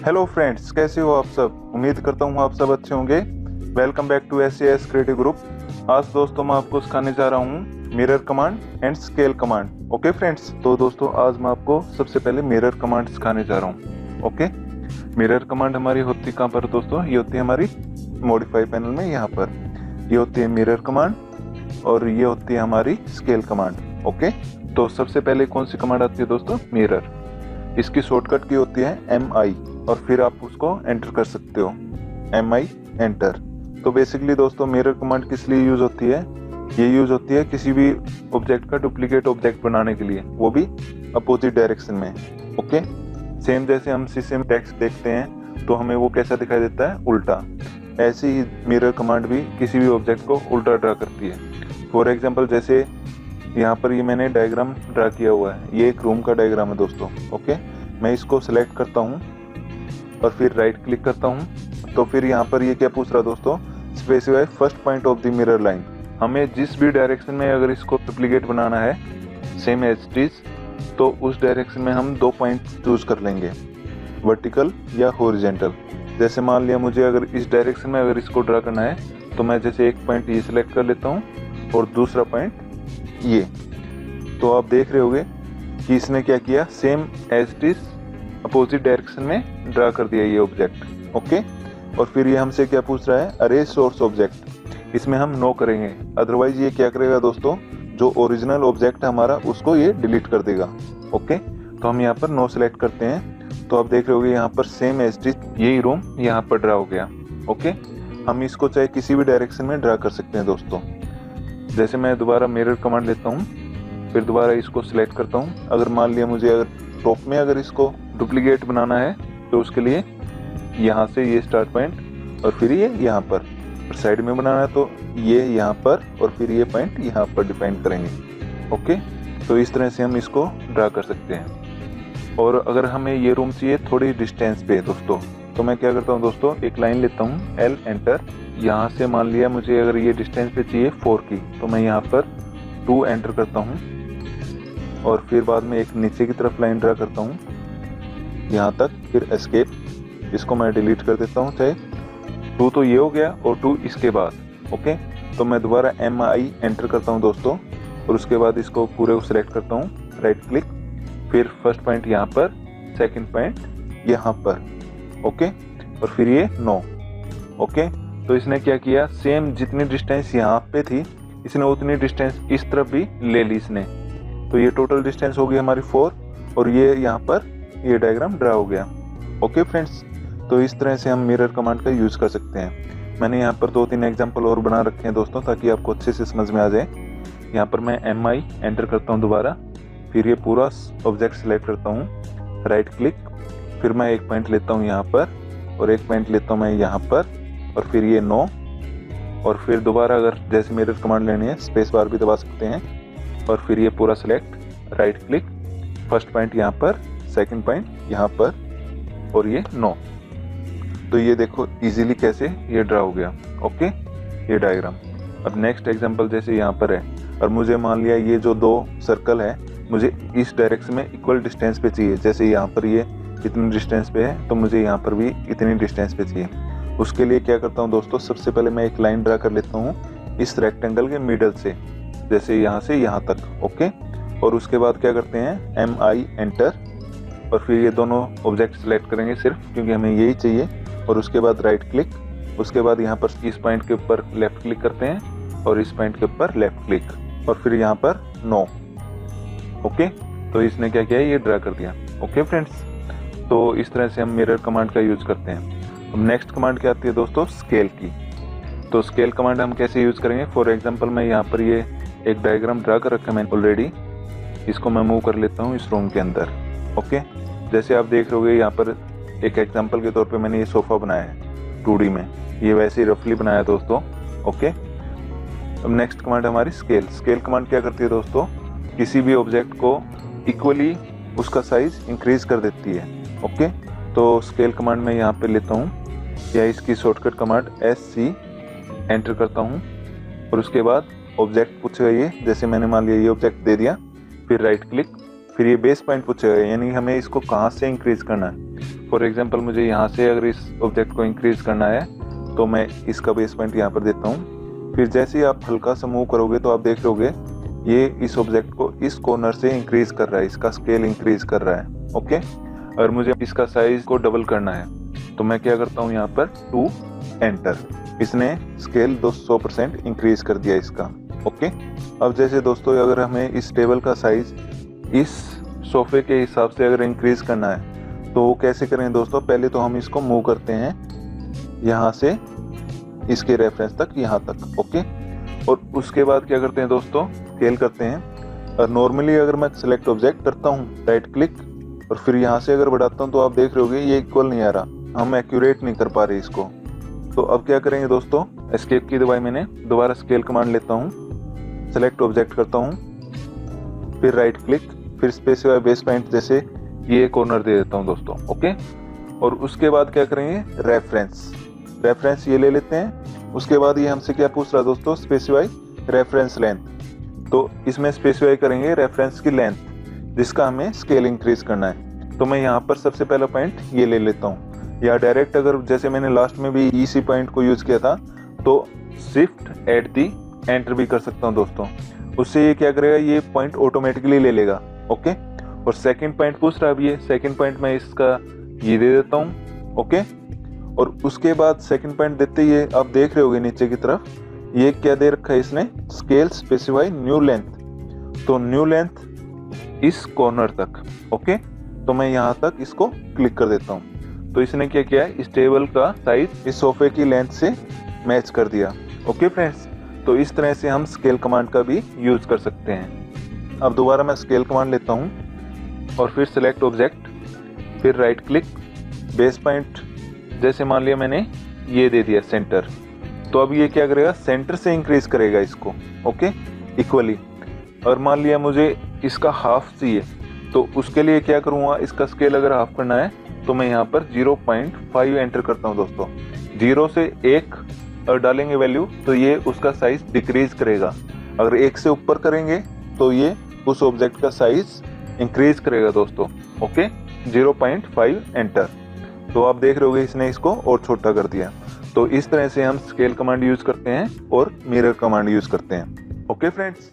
Hello friends, कैसे हो आप सब। उम्मीद करता हूँ आप सब अच्छे होंगे। Welcome back to SAS creative group. आज दोस्तों मैं आपको सिखाने जा रहा हूँ mirror command and scale command. Okay friends, तो दोस्तों आज मैं आपको सबसे पहले मिरर कमांड सिखाने जा रहा हूँ। ओके, मिरर कमांड हमारी होती कहाँ पर दोस्तों, ये होती है हमारी मॉडिफाई पैनल में। यहाँ पर ये होती है मिरर कमांड और ये होती है हमारी स्केल कमांड। ओके, तो सबसे पहले कौन सी कमांड आती है दोस्तों, मिरर। इसकी शॉर्टकट की होती है MI और फिर आप उसको एंटर कर सकते हो, MI एंटर। तो बेसिकली दोस्तों मिरर कमांड किस लिए यूज होती है, ये यूज होती है किसी भी ऑब्जेक्ट का डुप्लीकेट ऑब्जेक्ट बनाने के लिए, वो भी अपोजिट डायरेक्शन में। ओके, सेम जैसे हम शीशे में टेक्स्ट देखते हैं तो हमें वो कैसा दिखाई देता है, उल्टा। ऐसे ही मिरर कमांड भी किसी भी ऑब्जेक्ट को उल्टा ड्रा करती है। फॉर एग्जाम्पल जैसे यहाँ पर ये मैंने डायग्राम ड्रा किया हुआ है, ये एक रूम का डायग्राम है दोस्तों। ओके, मैं इसको सिलेक्ट करता हूँ और फिर राइट क्लिक करता हूँ। तो फिर यहाँ पर ये क्या पूछ रहा है दोस्तों, specify first point of the mirror line. हमें जिस भी डायरेक्शन में अगर इसको डुप्लीकेट बनाना है सेम एज इट इज, तो उस डायरेक्शन में हम 2 पॉइंट चूज कर लेंगे, वर्टिकल या हॉरिजेंटल। जैसे मान लिया मुझे अगर इस डायरेक्शन में अगर इसको ड्रा करना है तो मैं जैसे एक पॉइंट ये सिलेक्ट कर लेता हूँ और दूसरा पॉइंट ये। तो आप देख रहे होगे कि इसने क्या किया, same as it is opposite direction में ड्रा कर दिया ये ऑब्जेक्ट। ओके, और फिर ये हमसे क्या पूछ रहा है, अरेज सोर्स ऑब्जेक्ट। इसमें हम नो करेंगे, अदरवाइज ये क्या करेगा दोस्तों, जो ओरिजिनल ऑब्जेक्ट है हमारा उसको ये डिलीट कर देगा। ओके, तो हम यहाँ पर नो सेलेक्ट करते हैं। तो आप देख रहे होगे यहाँ पर सेम एज इट इज यही रूम यहाँ पर ड्रा हो गया। ओके, हम इसको चाहे किसी भी डायरेक्शन में ड्रा कर सकते हैं दोस्तों। जैसे मैं दोबारा मिरर कमांड लेता हूँ, फिर दोबारा इसको सिलेक्ट करता हूँ। अगर मान लिया मुझे अगर टॉप में अगर इसको डुप्लीकेट बनाना है तो उसके लिए यहाँ से ये स्टार्ट पॉइंट और फिर ये यहाँ पर, साइड में बनाना है तो ये यहाँ पर और फिर ये पॉइंट यहाँ पर डिफाइन करेंगे। ओके, तो इस तरह से हम इसको ड्रा कर सकते हैं। और अगर हमें ये रूम चाहिए थोड़ी डिस्टेंस पे दोस्तों, तो मैं क्या करता हूँ दोस्तों, एक लाइन लेता हूँ, L एंटर। यहाँ से मान लिया मुझे अगर ये डिस्टेंस पे चाहिए 4 की, तो मैं यहाँ पर 2 एंटर करता हूँ और फिर बाद में एक नीचे की तरफ लाइन ड्रा करता हूँ यहाँ तक, फिर एस्केप। इसको मैं डिलीट कर देता हूँ, चाहे 2 तो ये हो गया और 2 इसके बाद। ओके, तो मैं दोबारा MI एंटर करता हूँ दोस्तों और उसके बाद इसको पूरे को सिलेक्ट करता हूँ, राइट क्लिक, फिर फर्स्ट पॉइंट यहाँ पर, सेकंड पॉइंट यहाँ पर। ओके, और फिर ये नो। ओके, तो इसने क्या किया, सेम जितनी डिस्टेंस यहाँ पे थी इसने उतनी डिस्टेंस इस तरफ भी ले ली इसने। तो ये टोटल डिस्टेंस हो गई हमारी 4 और ये यहाँ पर ये डायग्राम ड्रा हो गया। ओके फ्रेंड्स, तो इस तरह से हम मिरर कमांड का यूज़ कर सकते हैं। मैंने यहाँ पर 2-3 एग्जांपल और बना रखे हैं दोस्तों, ताकि आपको अच्छे से समझ में आ जाए। यहाँ पर मैं MI एंटर करता हूँ दोबारा, फिर ये पूरा ऑब्जेक्ट सेलेक्ट करता हूँ, राइट क्लिक, फिर मैं एक पॉइंट लेता हूँ यहाँ पर और एक पॉइंट लेता हूँ मैं यहाँ पर और फिर ये नो। और फिर दोबारा अगर जैसे मिरर कमांड लेनी है स्पेस बार भी दबा सकते हैं और फिर ये पूरा select, right click, first point यहाँ पर, सेकंड पॉइंट यहाँ पर और ये नो। तो ये देखो इजीली कैसे ये ड्रा हो गया। ओके, ये डायग्राम। अब नेक्स्ट एग्जांपल जैसे यहाँ पर है और मुझे मान लिया ये जो 2 सर्कल है मुझे इस डायरेक्शन में इक्वल डिस्टेंस पे चाहिए। जैसे यहाँ पर ये इतनी डिस्टेंस पे है तो मुझे यहाँ पर भी इतनी डिस्टेंस पे चाहिए। उसके लिए क्या करता हूँ दोस्तों, सबसे पहले मैं एक लाइन ड्रा कर लेता हूँ इस रेक्टेंगल के मिडल से, जैसे यहाँ से यहाँ तक। ओके, और उसके बाद क्या करते हैं, MI एंटर और फिर ये दोनों ऑब्जेक्ट सेलेक्ट करेंगे सिर्फ, क्योंकि हमें यही चाहिए। और उसके बाद राइट क्लिक, उसके बाद यहाँ पर इस पॉइंट के ऊपर लेफ्ट क्लिक करते हैं और इस पॉइंट के ऊपर लेफ्ट क्लिक और फिर यहाँ पर नो। ओके, तो इसने क्या किया, ये ड्रा कर दिया। ओके फ्रेंड्स, तो इस तरह से हम मिरर कमांड का यूज करते हैं। अब नेक्स्ट कमांड क्या आती है दोस्तों, स्केल की। तो स्केल कमांड हम कैसे यूज करेंगे, फॉर एग्जांपल मैं यहाँ पर ये एक डायग्राम ड्रा कर रखा है मैंने ऑलरेडी, इसको मैं मूव कर लेता हूँ इस रूम के अंदर। ओके, जैसे आप देख रहे होगे यहाँ पर एक एग्जांपल के तौर पे मैंने ये सोफा बनाया है 2D में, ये वैसे ही रफली बनाया है दोस्तों। ओके, अब नेक्स्ट कमांड हमारी स्केल। स्केल कमांड क्या करती है दोस्तों, किसी भी ऑब्जेक्ट को इक्वली उसका साइज इंक्रीज कर देती है। ओके, तो स्केल कमांड में यहाँ पे लेता हूँ, या इसकी शॉर्टकट कमांड SC एंटर करता हूँ और उसके बाद ऑब्जेक्ट पूछेगा ये, जैसे मैंने मान लिया ये ऑब्जेक्ट दे दिया, फिर राइट क्लिक, फिर ये बेस पॉइंट पूछेगा, यानी हमें इसको कहाँ से इंक्रीज करना है। फॉर एग्जांपल मुझे यहाँ से अगर इस ऑब्जेक्ट को इंक्रीज करना है तो मैं इसका बेस पॉइंट यहाँ पर देता हूँ। फिर जैसे ही आप हल्का सा मूव करोगे तो आप देख लोगे ये इस ऑब्जेक्ट को इस कॉर्नर से इंक्रीज कर रहा है, इसका स्केल इंक्रीज कर रहा है। ओके, अगर मुझे इसका साइज को डबल करना है तो मैं क्या करता हूँ, यहाँ पर 2 एंटर, इसने स्केल 200% इंक्रीज कर दिया इसका। ओके, अब जैसे दोस्तों अगर हमें इस टेबल का साइज इस सोफे के हिसाब से अगर इंक्रीज करना है तो वो कैसे करें दोस्तों, पहले तो हम इसको मूव करते हैं यहाँ से इसके रेफरेंस तक यहाँ तक। ओके, और उसके बाद क्या करते हैं दोस्तों, स्केल करते हैं। और नॉर्मली अगर मैं सेलेक्ट ऑब्जेक्ट करता हूँ, राइट क्लिक, और फिर यहाँ से अगर बढ़ाता हूँ तो आप देख रहे होगे ये इक्वल नहीं आ रहा, हम एक्यूरेट नहीं कर पा रहे इसको। तो अब क्या करेंगे दोस्तों, एस्केप की दबाई मैंने, दोबारा स्केल कमांड लेता हूँ, सेलेक्ट ऑब्जेक्ट करता हूँ, फिर राइट क्लिक, फिर स्पेसिफाई बेस पॉइंट, जैसे ये कॉर्नर दे देता हूँ दोस्तों। ओके, और उसके बाद क्या करेंगे, रेफरेंस ये ले लेते हैं। उसके बाद ये हमसे क्या पूछ रहा है दोस्तों, स्पेसिफाई रेफरेंस लेंथ, तो इसमें स्पेसिफाई करेंगे रेफरेंस की लेंथ जिसका हमें स्केल इंक्रीज करना है। तो मैं यहाँ पर सबसे पहला पॉइंट ये ले लेता हूँ, या डायरेक्ट अगर जैसे मैंने लास्ट में भी इसी पॉइंट को यूज किया था तो शिफ्ट एट दी एंटर भी कर सकता हूँ दोस्तों। उससे ये क्या करेगा, ये पॉइंट ऑटोमेटिकली ले लेगा। ओके, और सेकंड पॉइंट पूछ रहा है, अब ये सेकंड पॉइंट मैं इसका ये दे देता हूँ। ओके, और उसके बाद सेकंड पॉइंट देते ही आप देख रहे होगे नीचे की तरफ ये क्या दे रखा है इसने, स्केल स्पेसिफाई न्यू लेंथ, तो न्यू लेंथ इस कॉर्नर तक। ओके, तो मैं यहाँ तक इसको क्लिक कर देता हूँ, तो इसने क्या किया, इस टेबल का साइज इस सोफे की लेंथ से मैच कर दिया। ओके फ्रेंड्स, तो इस तरह से हम स्केल कमांड का भी यूज कर सकते हैं। अब दोबारा मैं स्केल कमांड लेता हूँ और फिर सिलेक्ट ऑब्जेक्ट, फिर राइट क्लिक, बेस पॉइंट जैसे मान लिया मैंने ये दे दिया सेंटर, तो अब ये क्या करेगा, सेंटर से इंक्रीज करेगा इसको। Okay, equally. और मान लिया मुझे इसका हाफ चाहिए, तो उसके लिए क्या करूँगा, इसका स्केल अगर हाफ करना है तो मैं यहाँ पर 0.5 एंटर करता हूँ दोस्तों। 0 से 1 और डालेंगे वैल्यू तो ये उसका साइज डिक्रीज करेगा, अगर 1 से ऊपर करेंगे तो ये उस ऑब्जेक्ट का साइज इंक्रीज करेगा दोस्तों। ओके, 0.5 एंटर, तो आप देख रहे होगे इसने इसको और छोटा कर दिया। तो इस तरह से हम स्केल कमांड यूज करते हैं और मिरर कमांड यूज करते हैं। Okay friends.